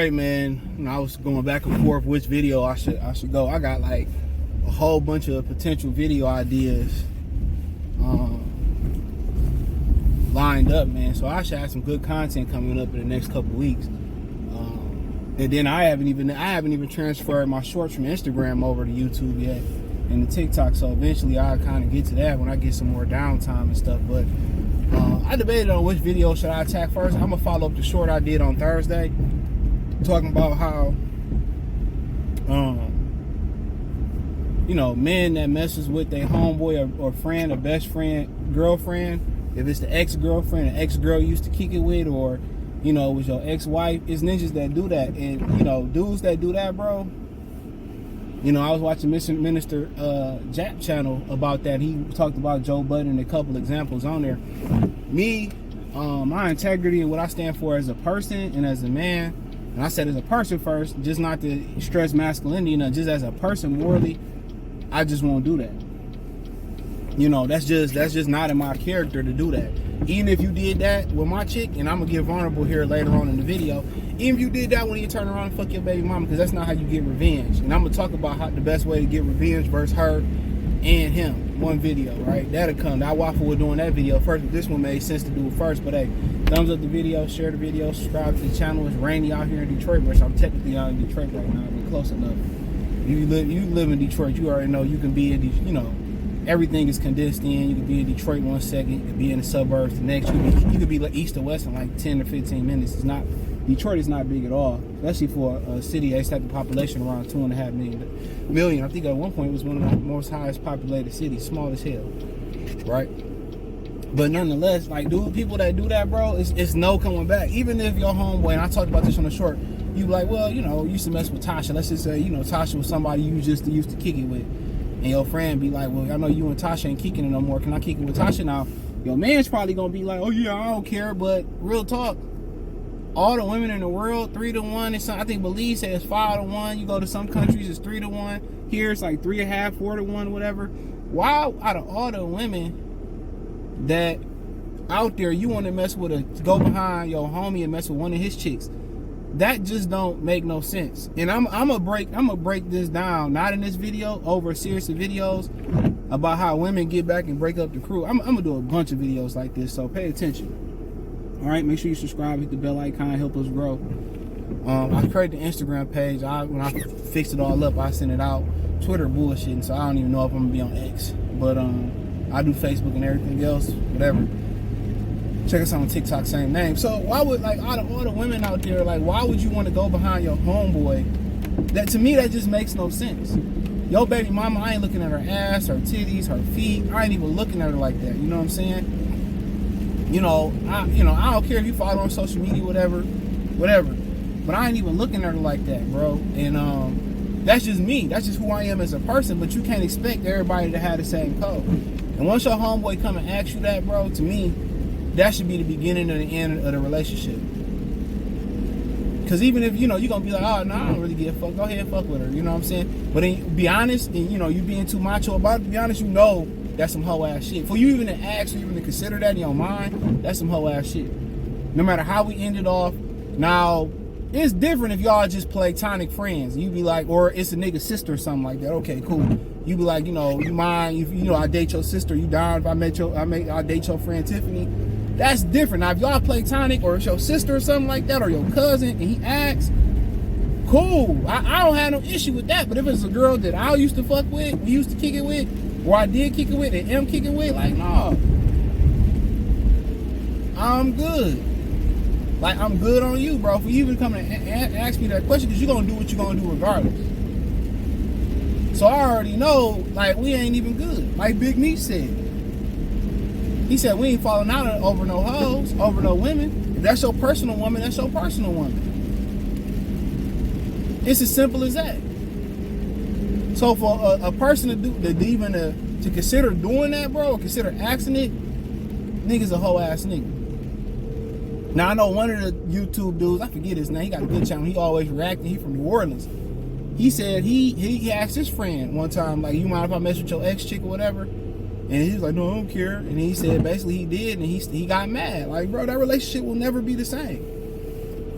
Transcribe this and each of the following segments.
right, man. I was going back and forth which video I should go. I got like a whole bunch of potential video ideas lined up, man. So I should have some good content coming up in the next couple weeks. And then I haven't even transferred my shorts from Instagram over to YouTube yet and the TikTok. So eventually I'll kind of get to that when I get some more downtime and stuff. But I debated on which video should I attack first. I'm gonna follow up the short I did on Thursday, talking about how men that messes with their homeboy or friend or best friend, girlfriend, if it's the ex-girlfriend, an ex-girl you used to kick it with, or it was your ex-wife, it's niggas that do that. And dudes that do that, bro, I was watching Minister Jap channel about that. He talked about Joe Budden and a couple examples on there. Me, my integrity and what I stand for as a person and as a man, and I said as a person first, just not to stress masculinity, just as a person morally, I just won't do that. That's just not in my character to do that. Even if you did that with my chick, and I'm gonna get vulnerable here later on in the video, even if you did that when you turn around and fuck your baby mama, because that's not how you get revenge. And I'm gonna talk about how the best way to get revenge versus her and him. One video, right? That'll come. I waffle with doing that video first, but this one made sense to do it first. But hey, thumbs up the video, share the video, subscribe to the channel. It's rainy out here in Detroit, but I'm technically out in Detroit right now. I'm close enough. You live in Detroit, you already know you can be in everything is condensed in. You could be in Detroit 1 second, you could be in the suburbs the next. You could be like east or west in like 10 or 15 minutes. Detroit is not big at all, especially for a city that's had the population around 2.5 million. I think at one point it was one of the most highest populated cities, small as hell, right? But nonetheless, people that do that, bro, it's no coming back. Even if your homeboy, and I talked about this on the short, you be like, well, you used to mess with Tasha. Let's just say, Tasha was somebody you just used to kick it with. And your friend be like, well, I know you and Tasha ain't kicking it no more. Can I kick it with Tasha now? Your man's probably gonna be like, oh yeah, I don't care. But real talk, all the women in the world, 3-to-1. And I think Belize says 5-to-1. You go to some countries, it's 3-to-1. Here it's like 3.5, 4-to-1, whatever. Why out of all the women that out there you want to mess with go behind your homie and mess with one of his chicks? That just don't make no sense. And I'm gonna break this down, not in this video, over a series of videos about how women get back and break up the crew. I'm gonna do a bunch of videos like this, so pay attention. All right, make sure you subscribe, hit the bell icon, help us grow. I created the Instagram page. When I fixed it all up, I sent it out. Twitter bullshitting, so I don't even know if I'm gonna be on X. But I do Facebook and everything else, whatever. Check us out on TikTok, same name. So why would, out of all the women out there, why would you want to go behind your homeboy? That, to me, that just makes no sense. Your baby mama, I ain't looking at her ass, her titties, her feet. I ain't even looking at her like that. You know what I'm saying? I don't care if you follow her on social media, whatever. But I ain't even looking at her like that, bro. And that's just me. That's just who I am as a person. But you can't expect everybody to have the same code. And once your homeboy come and ask you that, bro, to me, that should be the beginning or the end of the relationship. Because even if, you're going to be like, oh, no, I don't really give a fuck. Go ahead and fuck with her. You know what I'm saying? But then, be honest, and, you being too macho about it, to be honest, that's some hoe-ass shit. For you even to ask or even to consider that in your mind, that's some hoe-ass shit. No matter how we end it off. Now, it's different if y'all just platonic friends. You be like, or it's a nigga's sister or something like that. Okay, cool. You be like, you mind if, I date your sister. You down if I date your friend Tiffany? That's different. Now, if y'all platonic or it's your sister or something like that, or your cousin, and he asks, cool. I don't have no issue with that. But if it's a girl that I used to fuck with, we used to kick it with, or I did kick it with, and am kicking with, no. I'm good. I'm good on you, bro, for you even coming and ask me that question, because you're going to do what you're going to do regardless. So I already know, we ain't even good. Like Big Meat said. He said, we ain't falling out over no hoes, over no women. If that's your personal woman, that's your personal woman. It's as simple as that. So for a person to consider doing that, bro, or consider asking it, nigga's a hoe ass nigga. Now I know one of the YouTube dudes, I forget his name, he got a good channel, he always reacting, he from New Orleans. He said he asked his friend one time, you mind if I mess with your ex chick or whatever? And he was like, no, I don't care. And he said basically he did, and he got mad. Bro, that relationship will never be the same.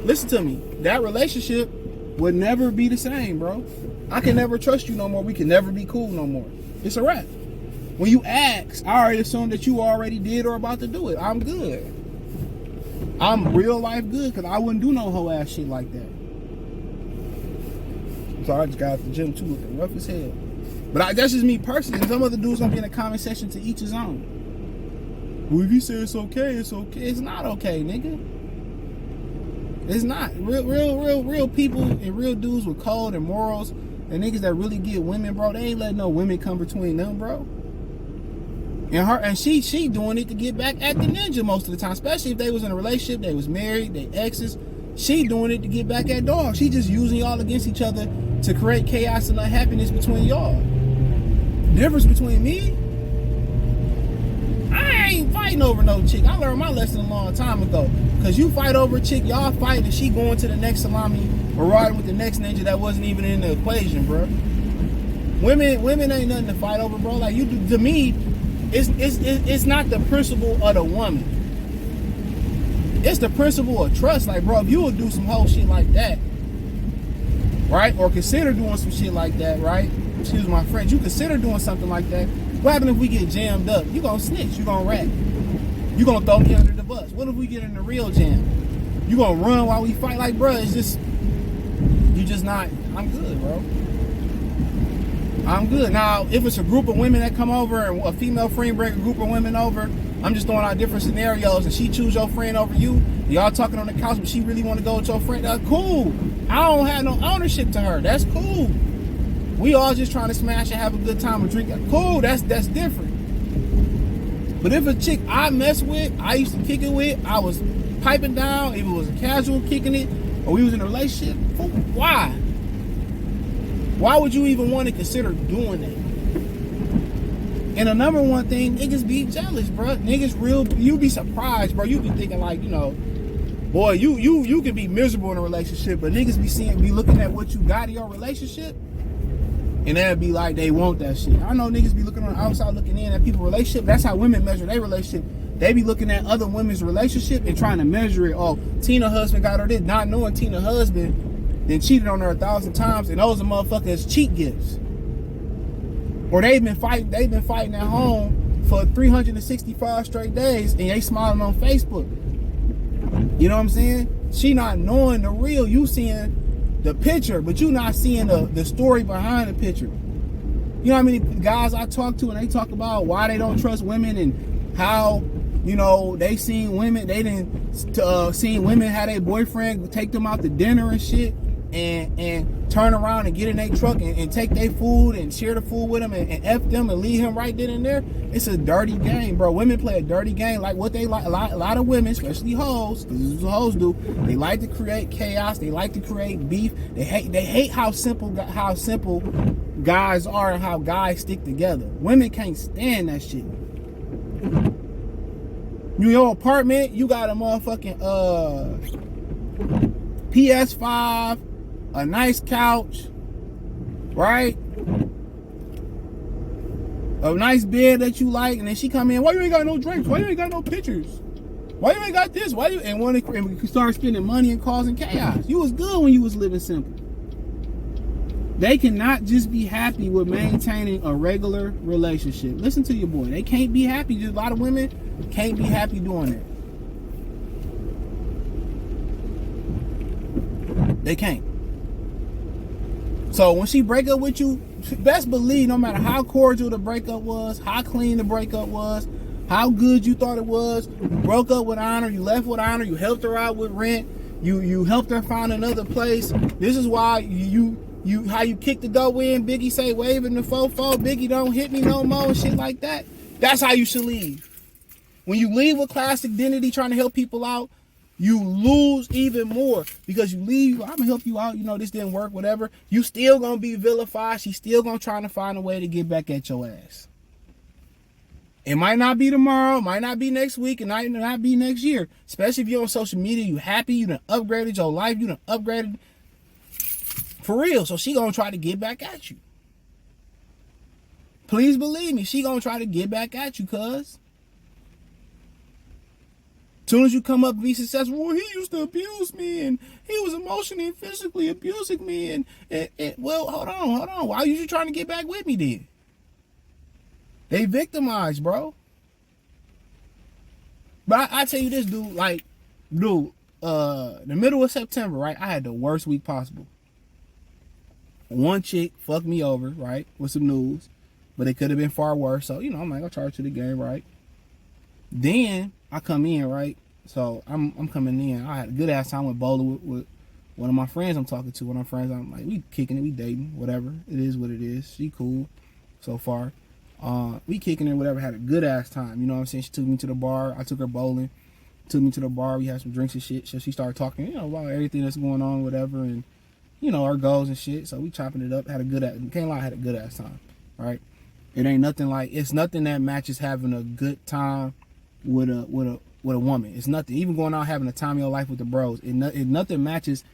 listen to me. That relationship would never be the same, bro. I can never trust you no more. We can never be cool no more. It's a wrap. When you ask, I already assume that you already did or about to do it. I'm good. I'm real life good because I wouldn't do no whole ass shit like that. So I just got out the gym too, looking rough as hell. But that's just me personally. Some other dudes gonna be in the comment section to each his own. Well, if you say it's okay, it's okay. It's not okay, nigga. It's not. Real people and real dudes with code and morals and niggas that really get women, bro, they ain't letting no women come between them, bro. And she doing it to get back at the ninja most of the time, especially if they was in a relationship, they was married, they exes. She doing it to get back at dog. She just using y'all against each other to create chaos and unhappiness between y'all. The difference between me, I ain't fighting over no chick. I learned my lesson a long time ago. Cause you fight over a chick, y'all fight, and she going to the next salami or riding with the next ninja that wasn't even in the equation, bro. Women ain't nothing to fight over, bro. Like, you do, to me, it's not the principle of the woman. It's the principle of trust. Like, bro, if you would do some whole shit like that, right? Or consider doing some shit like that, right? Excuse my French. You consider doing something like that. What happens if we get jammed up? You gonna snitch. You gonna rat. You gonna throw me under the bus. What if we get in the real jam? You gonna run while we fight? Like, bro, it's just, you just not. I'm good, bro. I'm good. Now, if it's a group of women that come over and a female friend bring a group of women over, I'm just throwing out different scenarios, and she choose your friend over you, y'all talking on the couch, but she really want to go with your friend, that's cool. I don't have no ownership to her. That's cool. We all just trying to smash and have a good time and drink. Cool, that's different. But if a chick I mess with, I used to kick it with, I was piping down, if it was a casual kicking it, or we was in a relationship, why? Why would you even want to consider doing that? And the number one thing, niggas be jealous, bro. Niggas real, you be surprised, bro. You be thinking like, you know, boy, you can be miserable in a relationship, but niggas be looking at what you got in your relationship, and they'll be like, they want that shit. I know niggas be looking on the outside looking in at people's relationship. That's how women measure their relationship. They be looking at other women's relationship and trying to measure it. Oh, Tina husband got her this, not knowing Tina husband then cheated on her 1,000 times, and those are motherfuckers cheat gifts. Or they've been fighting at home for 365 straight days, and they smiling on Facebook. You know what I'm saying? She not knowing the real. You seeing the picture, but you not seeing the story behind the picture. You know how many guys I talk to, and they talk about why they don't trust women and how, you know, they seen women, they didn't seen women have their boyfriend take them out to dinner and shit, and turn around and get in their truck and take their food and share the food with them and F them and leave him right then and there. It's a dirty game, bro. Women play a dirty game. Like what they like, a lot of women, especially hoes, because this is what hoes do. They like to create chaos. They like to create beef. They hate how simple guys are and how guys stick together. Women can't stand that shit. Your apartment, you got a motherfucking PS5, a nice couch, right? A nice bed that you like, and then she come in, why you ain't got no drinks? Why you ain't got no pictures? Why you ain't got this? Why you and want to start spending money and causing chaos? You was good when you was living simple. They cannot just be happy with maintaining a regular relationship. Listen to your boy. They can't be happy. Just a lot of women can't be happy doing that. They can't. So when she break up with you, best believe no matter how cordial the breakup was, how clean the breakup was, how good you thought it was, you broke up with honor, you left with honor, you helped her out with rent, you helped her find another place. This is why how you kick the door in, Biggie say waving the fofo, Biggie don't hit me no more and shit like that. That's how you should leave. When you leave with classic identity trying to help people out, you lose even more because you leave, I'm gonna help you out, you know, this didn't work, whatever. You still gonna be vilified. She's still gonna try to find a way to get back at your ass. It might not be tomorrow, might not be next week, it might not be next year. Especially if you're on social media, you happy, you done upgraded your life, you done upgraded for real. So she gonna try to get back at you. Please believe me, she gonna try to get back at you, cuz. Soon as you come up and be successful, well, he used to abuse me and he was emotionally and physically abusing me. And well, hold on. Why are you trying to get back with me then? They victimized, bro. But I tell you this, dude, like, the middle of September, right? I had the worst week possible. One chick fucked me over, right, with some news, but it could have been far worse. So, you know, I'm like, I'll charge to the game, right? Then I come in, right? So I'm coming in. I had a good ass time with bowling with one of my friends I'm talking to. One of my friends, I'm like, we kicking it, we dating, whatever. It is what it is. She cool so far. We kicking it, whatever. Had a good ass time. You know what I'm saying? She took me to the bar. I took her bowling. Took me to the bar. We had some drinks and shit. So she started talking, you know, about everything that's going on, whatever, and you know, our goals and shit. So we chopping it up. Had a good ass. Can't lie, had a good ass time. Right? It ain't nothing like. It's nothing that matches having a good time with a woman. It's nothing. Even going out having a time of your life with the bros. It nothing matches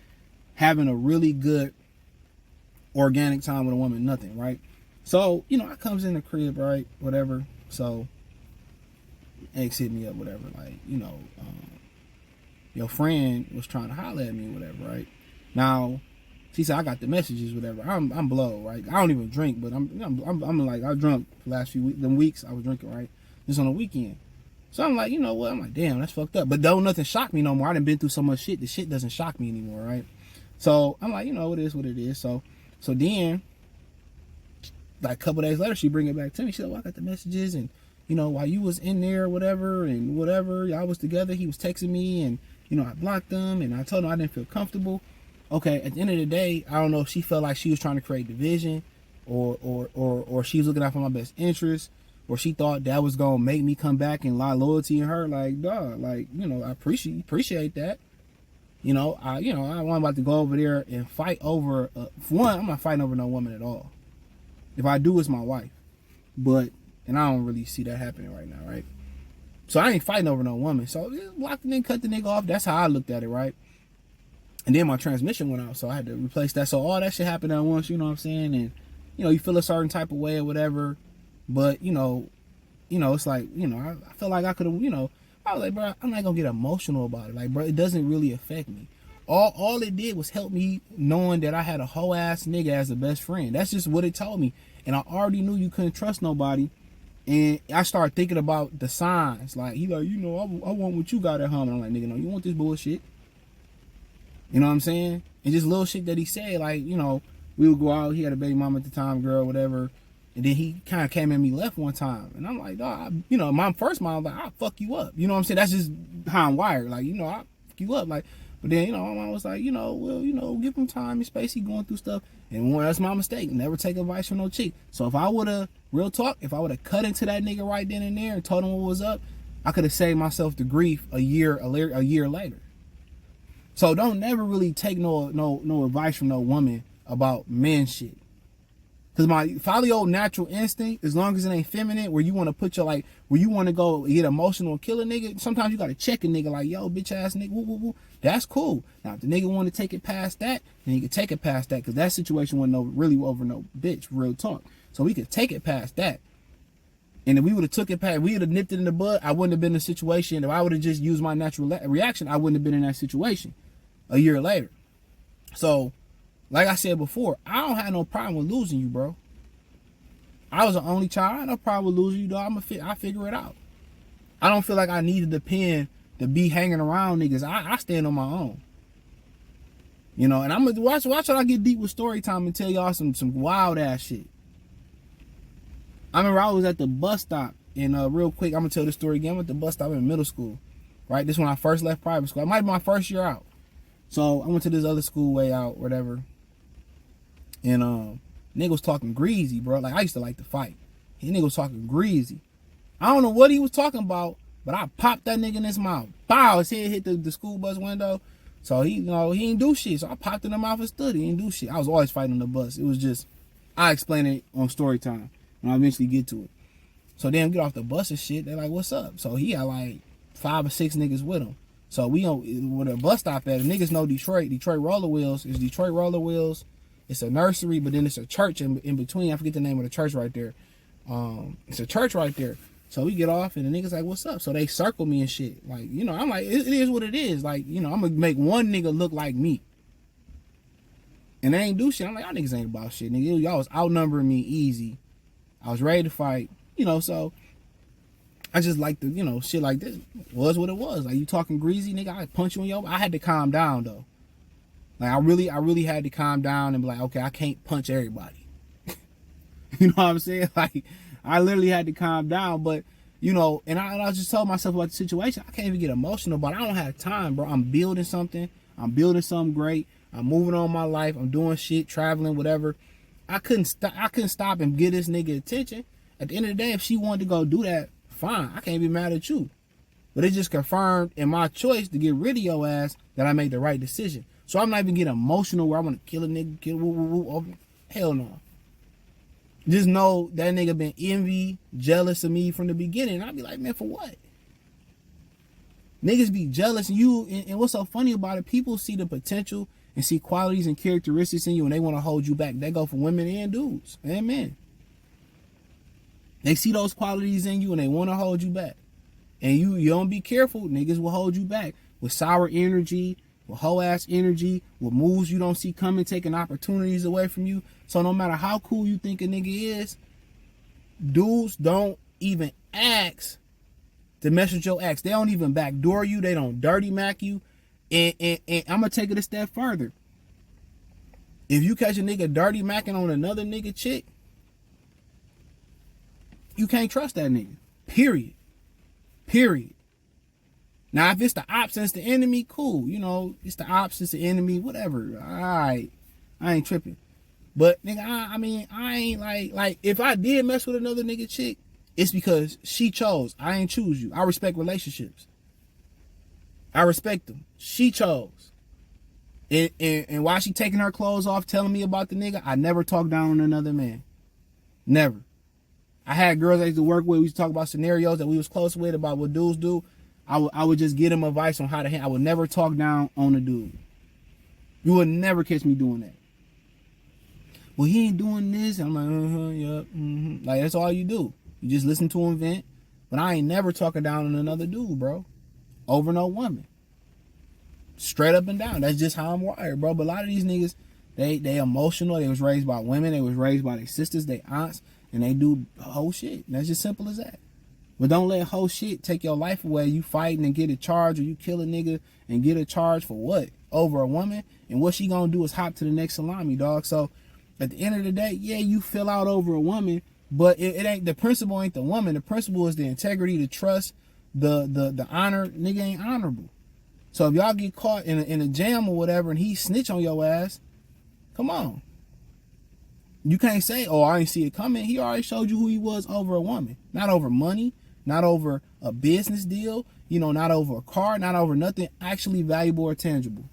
having a really good organic time with a woman. Nothing, right? So, you know, I comes in the crib, right? Whatever. So, ex hit me up, whatever. Like, you know, your friend was trying to holler at me, whatever, right? Now, she said I got the messages, whatever. I'm blow, right? I don't even drink, but I'm like, I drunk the last few weeks I was drinking, right? Just on the weekend. So I'm like, you know what? I'm like, damn, that's fucked up. But don't nothing shock me no more. I done been through so much shit. The shit doesn't shock me anymore, right? So I'm like, you know, it is what it is. So then, like a couple days later, she bring it back to me. She said, well, I got the messages, and you know, while you was in there, whatever, y'all was together, he was texting me, and you know, I blocked him, and I told him I didn't feel comfortable. Okay, at the end of the day, I don't know if she felt like she was trying to create division, or she was looking out for my best interest, or she thought that was gonna make me come back and lie loyalty in her. Like, dog, like, you know, I appreciate that. You know, I wasn't about to go over there and fight over. For one, I'm not fighting over no woman at all. If I do, it's my wife. And I don't really see that happening right now, right? So I ain't fighting over no woman. So block the nigga, cut the nigga off. That's how I looked at it, right? And then my transmission went out, so I had to replace that. So all that shit happened at once, you know what I'm saying? And, you know, you feel a certain type of way or whatever. But, you know, it's like, you know, I feel like I could have, you know, I was like, bro, I'm not going to get emotional about it. Like, bro, it doesn't really affect me. All it did was help me knowing that I had a whole ass nigga as a best friend. That's just what it told me. And I already knew you couldn't trust nobody. And I started thinking about the signs. Like, he like, you know, I want what you got at home. And I'm like, nigga, no, you want this bullshit? You know what I'm saying? And just little shit that he said, like, you know, we would go out. He had a baby mama at the time, girl, whatever. And then he kind of came at me left one time. And I'm like, dog, you know, my first mom was like, I'll fuck you up. You know what I'm saying? That's just how I'm wired. Like, you know, I'll fuck you up. Like, but then, you know, my mom was like, you know, well, you know, give him time and space. He going through stuff. And that's my mistake. Never take advice from no chick. So if I would have, real talk, if I would have cut into that nigga right then and there and told him what was up, I could have saved myself the grief a year later. So don't never really take no advice from no woman about men shit. Cause follow your old natural instinct, as long as it ain't feminine, where you want to put your, like, where you want to go get emotional and kill a nigga. Sometimes you got to check a nigga like, yo, bitch ass nigga, woo, woo, woo. That's cool. Now, if the nigga want to take it past that, then he could take it past that, because that situation wasn't really over no bitch, real talk. So we could take it past that. And if we would have took it past, we would have nipped it in the bud, I wouldn't have been in a situation. If I would have just used my natural reaction, I wouldn't have been in that situation a year later. So, like I said before, I don't have no problem with losing you, bro. I was the only child. I had no problem with losing you, dog. I figure it out. I don't feel like I need to depend to be hanging around niggas. I stand on my own. You know, and I'm gonna watch when I get deep with story time and tell y'all some wild ass shit. I remember I was at the bus stop, and real quick, I'm gonna tell this story again. I'm at the bus stop in middle school, right? This is when I first left private school. It might be my first year out. So I went to this other school way out, whatever. And nigga was talking greasy, bro. Like, I used to like to fight. He nigga was talking greasy. I don't know what he was talking about, but I popped that nigga in his mouth. Bow, his head hit the school bus window. So he, you know, he ain't do shit. So I popped in the mouth and stood. He ain't do shit. I was always fighting on the bus. It was just, I explain it on story time when I eventually get to it. So then get off the bus and shit. They're like, what's up? So he had like 5 or 6 niggas with him. So we on where the bus stop at. The niggas know Detroit. Detroit Roller Wheels. It's Detroit Roller Wheels. It's a nursery, but then it's a church in between. I forget the name of the church right there. It's a church right there. So we get off, and the nigga's like, what's up? So they circle me and shit. Like, you know, I'm like, it is what it is. Like, you know, I'm gonna make one nigga look like me. And they ain't do shit. I'm like, y'all niggas ain't about shit, nigga. Y'all was outnumbering me easy. I was ready to fight, you know, so I just like the, you know, shit like this was what it was. Like, you talking greasy, nigga, I punch you in your, I had to calm down, though. Like, I really had to calm down and be like, okay, I can't punch everybody. You know what I'm saying? Like, I literally had to calm down, but, you know, and I just told myself about the situation. I can't even get emotional, but I don't have time, bro. I'm building something. I'm building something great. I'm moving on my life. I'm doing shit, traveling, whatever. I couldn't stop and give this nigga attention. At the end of the day, if she wanted to go do that, fine. I can't be mad at you. But it just confirmed in my choice to get rid of your ass that I made the right decision. So I'm not even getting emotional where I want to kill a nigga, hell no. Just know that nigga been envy, jealous of me from the beginning. I'd be like, man, for what? Niggas be jealous of you, and what's so funny about it, people see the potential and see qualities and characteristics in you, and they want to hold you back. They go for women and dudes and men. They see those qualities in you, and they want to hold you back. And you don't be careful, niggas will hold you back with sour energy, with hoe ass energy, with moves you don't see coming, taking opportunities away from you. So no matter how cool you think a nigga is, dudes don't even ask to mess with your ex. They don't even backdoor you. They don't dirty mac you. And I'm gonna take it a step further. If you catch a nigga dirty macking on another nigga chick, you can't trust that nigga. Period. Now, if it's the ops and it's the enemy, cool. You know, it's the ops, it's the enemy, whatever. All right. I ain't tripping. But, nigga, I mean, I ain't like, if I did mess with another nigga chick, it's because she chose. I ain't choose you. I respect relationships. I respect them. She chose. And while she taking her clothes off, telling me about the nigga, I never talk down on another man. Never. I had girls I used to work with. We used to talk about scenarios that we was close with, about what dudes do. I would just give them advice on how to handle. I would never talk down on a dude. You would never catch me doing that. Well, he ain't doing this. I'm like, yep, Like, that's all you do. You just listen to him vent. But I ain't never talking down on another dude, bro. Over no woman. Straight up and down. That's just how I'm wired, bro. But a lot of these niggas, they emotional. They was raised by women. They was raised by their sisters, their aunts. And they do whole shit. That's just simple as that. But don't let whole shit take your life away. You fighting and get a charge, or you kill a nigga and get a charge for what? Over a woman? And what she gonna do is hop to the next salami, dog. So at the end of the day, yeah, you fill out over a woman, but it ain't, the principle ain't the woman. The principle is the integrity, the trust, the honor. Nigga ain't honorable. So if y'all get caught in a jam or whatever and he snitch on your ass, come on. You can't say, oh, I ain't see it coming. He already showed you who he was over a woman. Not over money, not over a business deal, you know, not over a car, not over nothing actually valuable or tangible.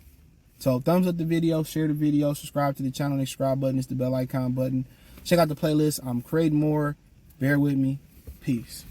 So thumbs up the video, share the video, subscribe to the channel. The subscribe button is the bell icon button. Check out the playlist. I'm creating more. Bear with me. Peace.